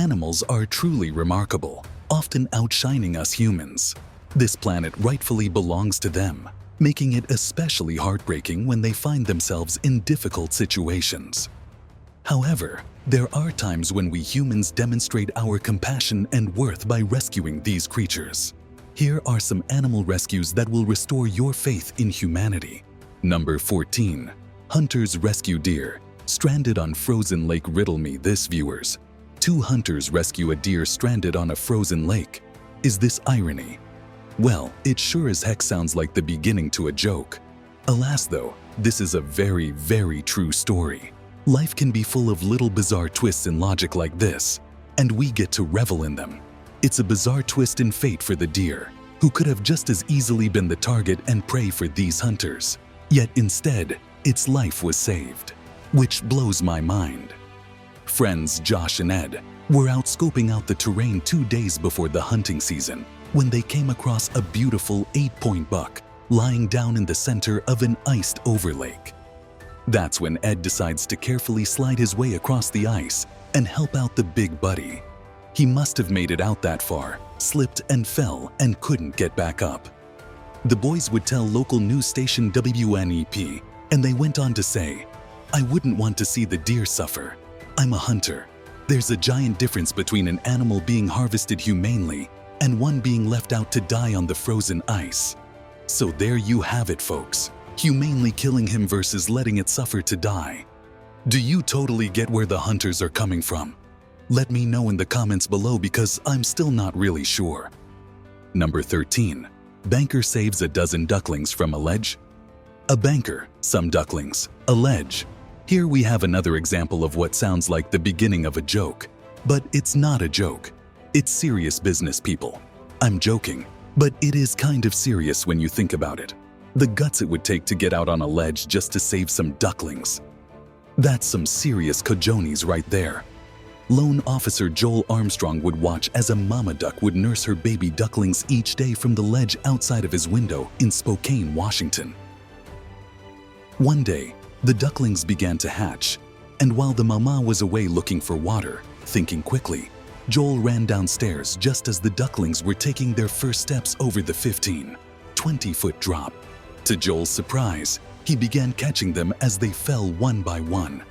animals are truly remarkable, often outshining us humans. This planet rightfully belongs to them, making it especially heartbreaking when they find themselves in difficult situations. However, there are times when we humans demonstrate our compassion and worth by rescuing these creatures. Here are some animal rescues that will restore your faith in humanity. Number 14. Hunters rescue deer. Stranded on frozen lake. Riddle me this, viewers. Two hunters rescue a deer stranded on a frozen lake. Is this irony? Well, it sure as heck sounds like the beginning to a joke. Alas though, this is a very, very true story. Life can be full of little bizarre twists in logic like this, and we get to revel in them. It's a bizarre twist in fate for the deer, who could have just as easily been the target and prey for these hunters. Yet instead, its life was saved, which blows my mind. Friends Josh and Ed were out scoping out the terrain 2 days before the hunting season when they came across a beautiful 8-point buck lying down in the center of an iced-over lake. That's when Ed decides to carefully slide his way across the ice and help out the big buddy. He must have made it out that far, slipped and fell and couldn't get back up. The boys would tell local news station WNEP, and they went on to say, "I wouldn't want to see the deer suffer. I'm a hunter. There's a giant difference between an animal being harvested humanely and one being left out to die on the frozen ice." So there you have it, folks. Humanely killing him versus letting it suffer to die. Do you totally get where the hunters are coming from? Let me know in the comments below because I'm still not really sure. Number 13. Banker saves a dozen ducklings from a ledge. A banker, some ducklings, a ledge. Here we have another example of what sounds like the beginning of a joke. But it's not a joke. It's serious business, people. I'm joking, but it is kind of serious when you think about it. The guts it would take to get out on a ledge just to save some ducklings. That's some serious cojones right there. Lone Officer Joel Armstrong would watch as a mama duck would nurse her baby ducklings each day from the ledge outside of his window in Spokane, Washington. One day, the ducklings began to hatch, and while the mama was away looking for water, thinking quickly, Joel ran downstairs just as the ducklings were taking their first steps over the 15-20-foot drop. To Joel's surprise, he began catching them as they fell one by one.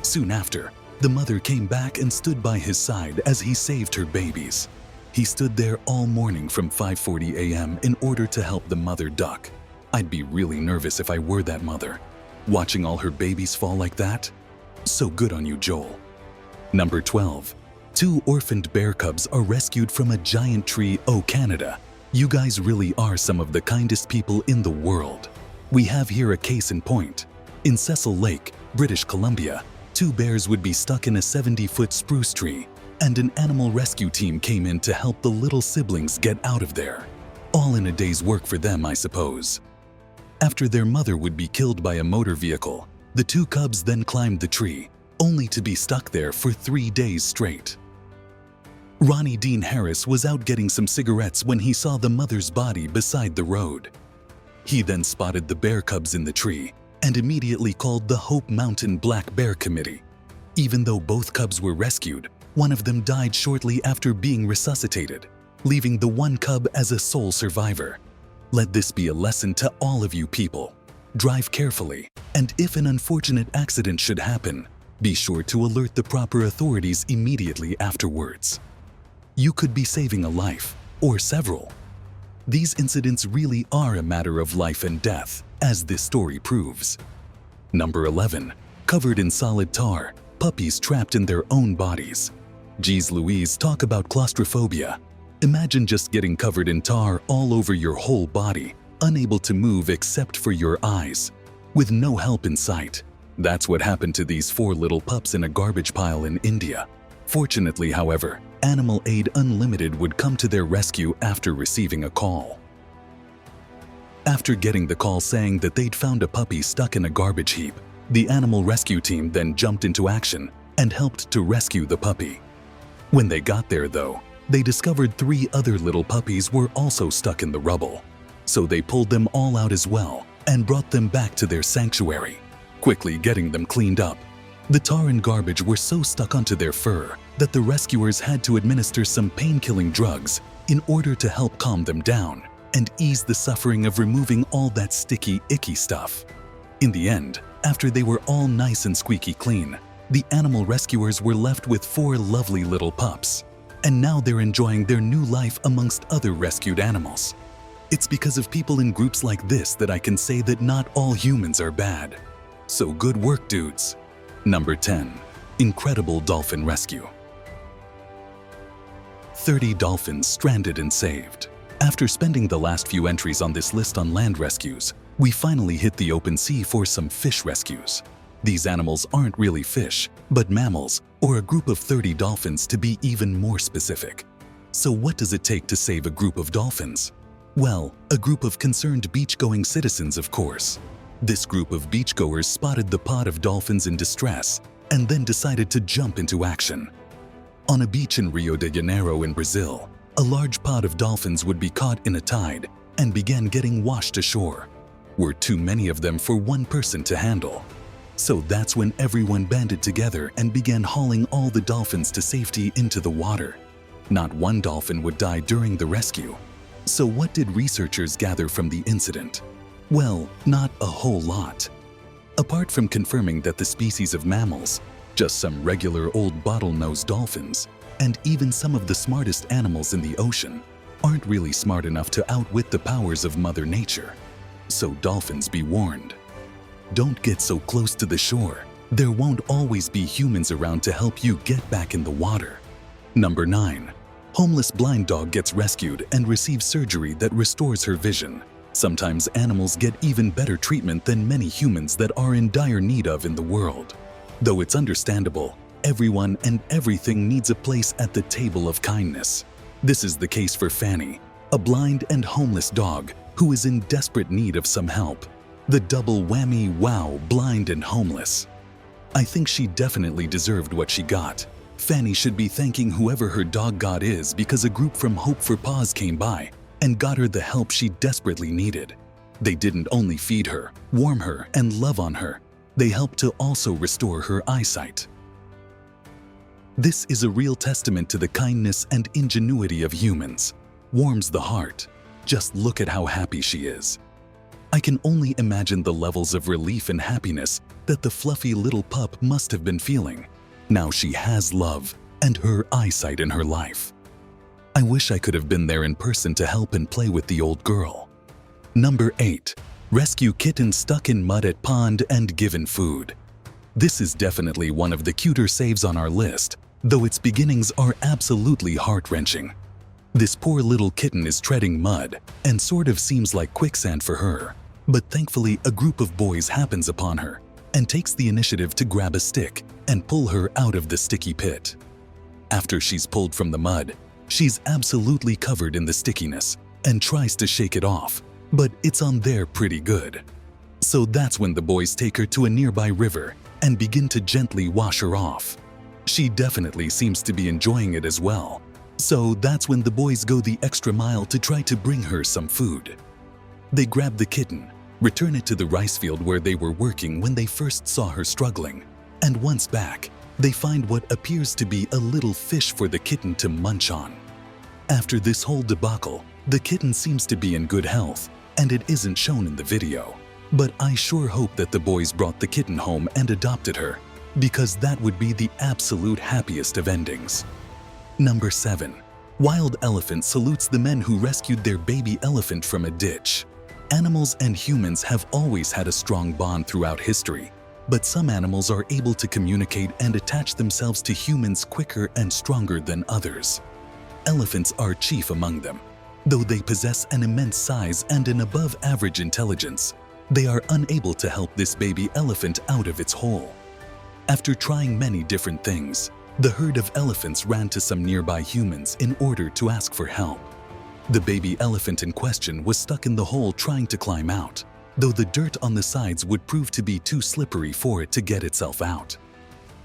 Soon after, the mother came back and stood by his side as he saved her babies. He stood there all morning from 5:40 a.m. in order to help the mother duck. I'd be really nervous if I were that mother. Watching all her babies fall like that? So good on you, Joel. Number 12. 2 orphaned bear cubs are rescued from a giant tree. Oh, Canada. You guys really are some of the kindest people in the world. We have here a case in point. In Cecil Lake, British Columbia, 2 bears would be stuck in a 70-foot spruce tree, and an animal rescue team came in to help the little siblings get out of there. All in a day's work for them, I suppose. After their mother would be killed by a motor vehicle, the 2 cubs then climbed the tree, only to be stuck there for 3 days straight. Ronnie Dean Harris was out getting some cigarettes when he saw the mother's body beside the road. He then spotted the bear cubs in the tree and immediately called the Hope Mountain Black Bear Committee. Even though both cubs were rescued, one of them died shortly after being resuscitated, leaving the one cub as a sole survivor. Let this be a lesson to all of you people. Drive carefully, and if an unfortunate accident should happen, be sure to alert the proper authorities immediately afterwards. You could be saving a life, or several. These incidents really are a matter of life and death, as this story proves. Number 11. Covered in solid tar, puppies trapped in their own bodies. Geez Louise, talk about claustrophobia. Imagine just getting covered in tar all over your whole body, unable to move except for your eyes, with no help in sight. That's what happened to these 4 little pups in a garbage pile in India. Fortunately, however, Animal Aid Unlimited would come to their rescue after receiving a call. After getting the call saying that they'd found a puppy stuck in a garbage heap, the animal rescue team then jumped into action and helped to rescue the puppy. When they got there, though, they discovered 3 other little puppies were also stuck in the rubble. So they pulled them all out as well and brought them back to their sanctuary, quickly getting them cleaned up. The tar and garbage were so stuck onto their fur that the rescuers had to administer some pain-killing drugs in order to help calm them down and ease the suffering of removing all that sticky, icky stuff. In the end, after they were all nice and squeaky clean, the animal rescuers were left with 4 lovely little pups. And now they're enjoying their new life amongst other rescued animals. It's because of people in groups like this that I can say that not all humans are bad. So good work, dudes. Number 10. Incredible dolphin rescue. 30 dolphins stranded and saved. After spending the last few entries on this list on land rescues, we finally hit the open sea for some fish rescues. These animals aren't really fish, but mammals, or a group of 30 dolphins to be even more specific. So what does it take to save a group of dolphins? Well, a group of concerned beach-going citizens, of course. This group of beachgoers spotted the pod of dolphins in distress and then decided to jump into action. On a beach in Rio de Janeiro in Brazil, a large pod of dolphins would be caught in a tide and began getting washed ashore. Were too many of them for one person to handle. So that's when everyone banded together and began hauling all the dolphins to safety into the water. Not one dolphin would die during the rescue. So what did researchers gather from the incident? Well, not a whole lot. Apart from confirming that the species of mammals, just some regular old bottlenose dolphins, and even some of the smartest animals in the ocean, aren't really smart enough to outwit the powers of Mother Nature. So dolphins, be warned. Don't get so close to the shore. There won't always be humans around to help you get back in the water. Number 9. Homeless blind dog gets rescued and receives surgery that restores her vision. Sometimes animals get even better treatment than many humans that are in dire need of in the world. Though it's understandable, everyone and everything needs a place at the table of kindness. This is the case for Fanny, a blind and homeless dog who is in desperate need of some help. The double whammy, wow, blind and homeless. I think she definitely deserved what she got. Fanny should be thanking whoever her dog god is because a group from Hope for Paws came by and got her the help she desperately needed. They didn't only feed her, warm her, and love on her. They helped to also restore her eyesight. This is a real testament to the kindness and ingenuity of humans. Warms the heart. Just look at how happy she is. I can only imagine the levels of relief and happiness that the fluffy little pup must have been feeling. Now she has love and her eyesight in her life. I wish I could have been there in person to help and play with the old girl. Number 8. Rescue kitten stuck in mud at pond and given food. This is definitely one of the cuter saves on our list, though its beginnings are absolutely heart-wrenching. This poor little kitten is treading mud and sort of seems like quicksand for her, but thankfully a group of boys happens upon her and takes the initiative to grab a stick and pull her out of the sticky pit. After she's pulled from the mud, she's absolutely covered in the stickiness and tries to shake it off, but it's on there pretty good. So that's when the boys take her to a nearby river and begin to gently wash her off. She definitely seems to be enjoying it as well. So that's when the boys go the extra mile to try to bring her some food. They grab the kitten, return it to the rice field where they were working when they first saw her struggling, and once back, they find what appears to be a little fish for the kitten to munch on. After this whole debacle, the kitten seems to be in good health, and it isn't shown in the video. But I sure hope that the boys brought the kitten home and adopted her, because that would be the absolute happiest of endings. Number 7. Wild elephant salutes the men who rescued their baby elephant from a ditch. Animals and humans have always had a strong bond throughout history, but some animals are able to communicate and attach themselves to humans quicker and stronger than others. Elephants are chief among them. Though they possess an immense size and an above-average intelligence, they are unable to help this baby elephant out of its hole. After trying many different things, the herd of elephants ran to some nearby humans in order to ask for help. The baby elephant in question was stuck in the hole trying to climb out, though the dirt on the sides would prove to be too slippery for it to get itself out.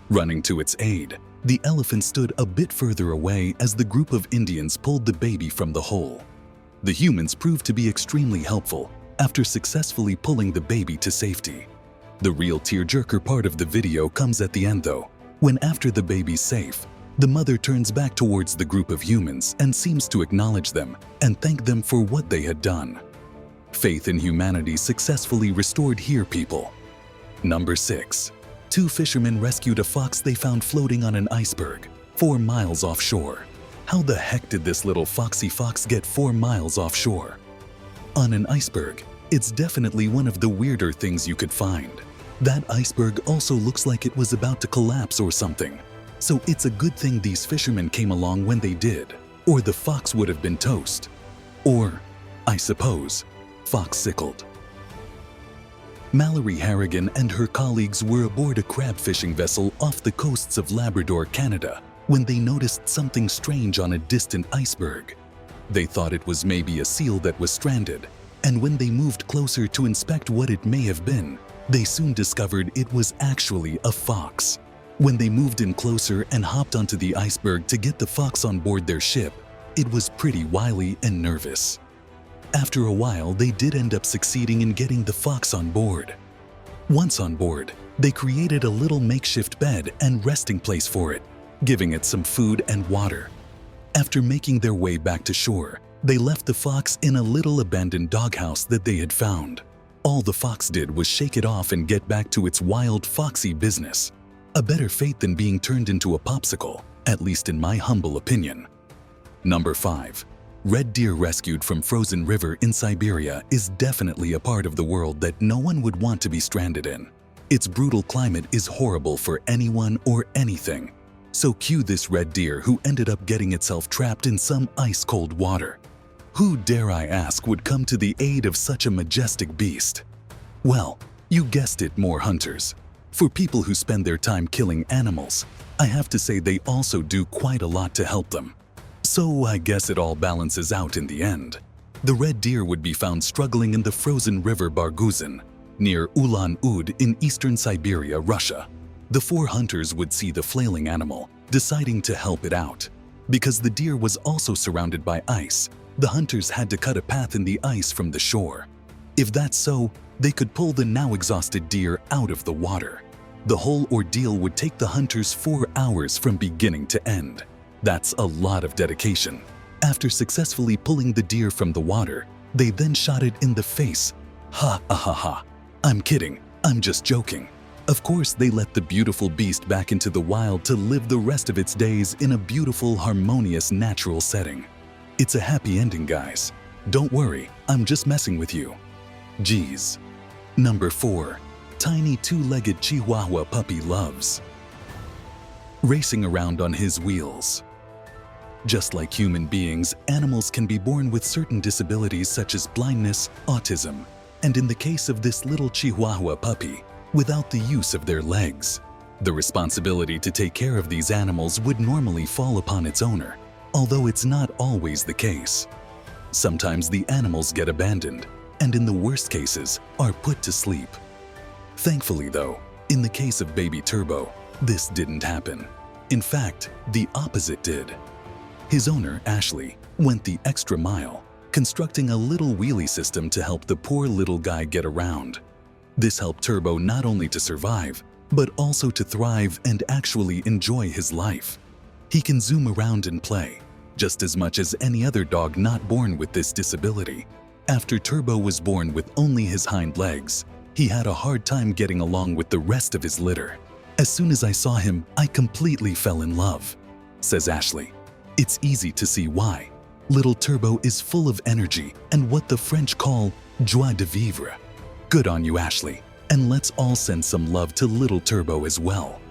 Running to its aid, the elephant stood a bit further away as the group of Indians pulled the baby from the hole. The humans proved to be extremely helpful after successfully pulling the baby to safety. The real tearjerker part of the video comes at the end though, when after the baby's safe, The mother turns back towards the group of humans and seems to acknowledge them and thank them for what they had done. Faith in humanity successfully restored here, people. Number 6. 2 fishermen rescued a fox they found floating on an iceberg 4 miles offshore. How the heck did this little foxy fox get 4 miles offshore? On an iceberg, it's definitely one of the weirder things you could find. That iceberg also looks like it was about to collapse or something. So it's a good thing these fishermen came along when they did, or the fox would have been toast. Or, I suppose, fox-sickled. Mallory Harrigan and her colleagues were aboard a crab fishing vessel off the coasts of Labrador, Canada, when they noticed something strange on a distant iceberg. They thought it was maybe a seal that was stranded, and when they moved closer to inspect what it may have been, they soon discovered it was actually a fox. When they moved in closer and hopped onto the iceberg to get the fox on board their ship, it was pretty wily and nervous. After a while, they did end up succeeding in getting the fox on board. Once on board, they created a little makeshift bed and resting place for it, giving it some food and water. After making their way back to shore, they left the fox in a little abandoned doghouse that they had found. All the fox did was shake it off and get back to its wild, foxy business. A better fate than being turned into a popsicle, at least in my humble opinion. Number 5. Red deer rescued from frozen river in Siberia is definitely a part of the world that no one would want to be stranded in. Its brutal climate is horrible for anyone or anything. So cue this red deer who ended up getting itself trapped in some ice-cold water. Who, dare I ask, would come to the aid of such a majestic beast? Well, you guessed it, more hunters. For people who spend their time killing animals, I have to say they also do quite a lot to help them. So I guess it all balances out in the end. The red deer would be found struggling in the frozen river Barguzin, near Ulan-Ude in eastern Siberia, Russia. The 4 hunters would see the flailing animal, deciding to help it out. Because the deer was also surrounded by ice, the hunters had to cut a path in the ice from the shore. If that's so, they could pull the now exhausted deer out of the water. The whole ordeal would take the hunters 4 hours from beginning to end. That's a lot of dedication. After successfully pulling the deer from the water, they then shot it in the face. Ha ha ha ha. I'm kidding, I'm just joking. Of course, they let the beautiful beast back into the wild to live the rest of its days in a beautiful, harmonious, natural setting. It's a happy ending, guys. Don't worry, I'm just messing with you. Geez. Number 4. Tiny 2-legged Chihuahua puppy loves racing around on his wheels. Just like human beings, animals can be born with certain disabilities such as blindness, autism, and in the case of this little Chihuahua puppy, without the use of their legs. The responsibility to take care of these animals would normally fall upon its owner, although it's not always the case. Sometimes the animals get abandoned, and in the worst cases, are put to sleep. Thankfully though, in the case of baby Turbo, this didn't happen. In fact, the opposite did. His owner, Ashley, went the extra mile, constructing a little wheelie system to help the poor little guy get around. This helped Turbo not only to survive, but also to thrive and actually enjoy his life. He can zoom around and play, just as much as any other dog not born with this disability. After Turbo was born with only his hind legs, he had a hard time getting along with the rest of his litter. As soon as I saw him, I completely fell in love, says Ashley. It's easy to see why. Little Turbo is full of energy and what the French call joie de vivre. Good on you, Ashley. And let's all send some love to little Turbo as well.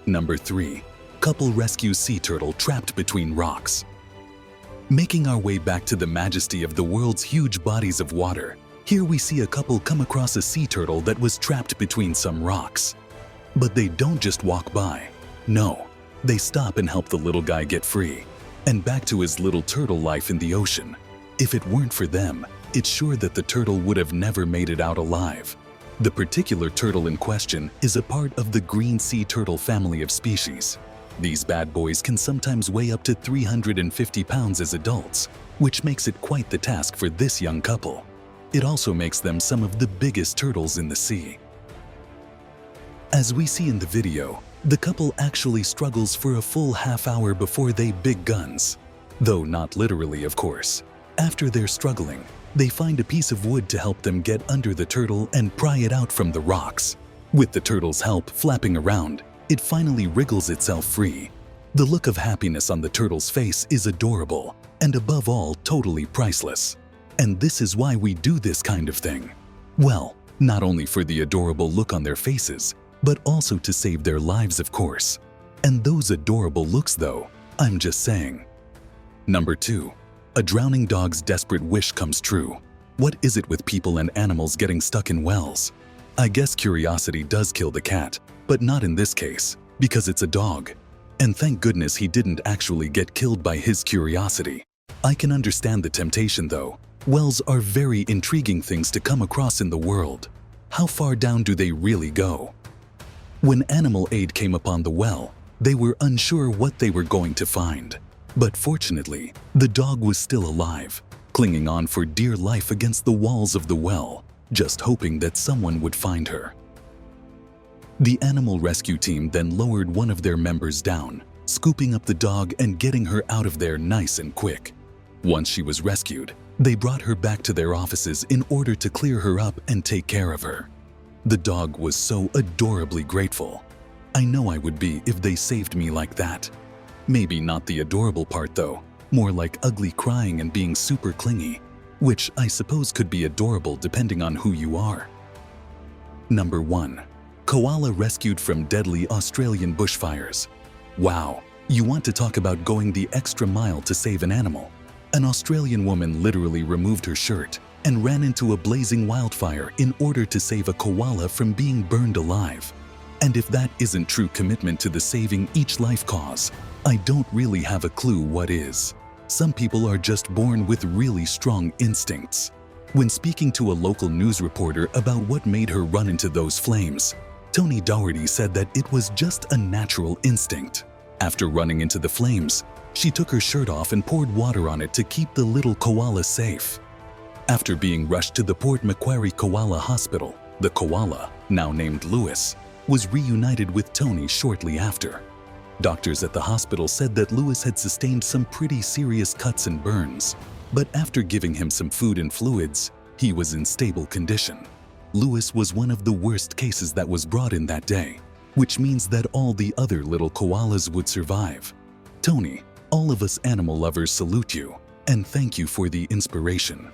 Number 3. Couple rescues sea turtle trapped between rocks. Making our way back to the majesty of the world's huge bodies of water, here we see a couple come across a sea turtle that was trapped between some rocks. But they don't just walk by. No, they stop and help the little guy get free and back to his little turtle life in the ocean. If it weren't for them, it's sure that the turtle would have never made it out alive. The particular turtle in question is a part of the green sea turtle family of species. These bad boys can sometimes weigh up to 350 pounds as adults, which makes it quite the task for this young couple. It also makes them some of the biggest turtles in the sea. As we see in the video, The couple actually struggles for a full half-hour before they big guns. Though not literally, of course. After they're struggling, they find a piece of wood to help them get under the turtle and pry it out from the rocks. With the turtle's help flapping around, it finally wriggles itself free. The look of happiness on the turtle's face is adorable, and above all, totally priceless. And this is why we do this kind of thing. Well, not only for the adorable look on their faces, but also to save their lives, of course. And those adorable looks, though, I'm just saying. Number 2. A drowning dog's desperate wish comes true. What is it with people and animals getting stuck in wells? I guess curiosity does kill the cat, but not in this case, because it's a dog. And thank goodness he didn't actually get killed by his curiosity. I can understand the temptation, though. Wells are very intriguing things to come across in the world. How far down do they really go? When Animal Aid came upon the well, they were unsure what they were going to find. But fortunately, the dog was still alive, clinging on for dear life against the walls of the well, just hoping that someone would find her. The animal rescue team then lowered one of their members down, scooping up the dog and getting her out of there nice and quick. Once she was rescued, they brought her back to their offices in order to clear her up and take care of her. The dog was so adorably grateful. I know I would be if they saved me like that. Maybe not the adorable part though, more like ugly crying and being super clingy, which I suppose could be adorable depending on who you are. Number 1. Koala rescued from deadly Australian bushfires. Wow, you want to talk about going the extra mile to save an animal? An Australian woman literally removed her shirt and ran into a blazing wildfire in order to save a koala from being burned alive. And if that isn't true commitment to the saving each life cause, I don't really have a clue what is. Some people are just born with really strong instincts. When speaking to a local news reporter about what made her run into those flames, Tony Doherty said that it was just a natural instinct. After running into the flames, she took her shirt off and poured water on it to keep the little koala safe. After being rushed to the Port Macquarie Koala Hospital, the koala, now named Lewis, was reunited with Tony shortly after. Doctors at the hospital said that Lewis had sustained some pretty serious cuts and burns, but after giving him some food and fluids, he was in stable condition. Lewis was one of the worst cases that was brought in that day, which means that all the other little koalas would survive. Tony, all of us animal lovers salute you and thank you for the inspiration.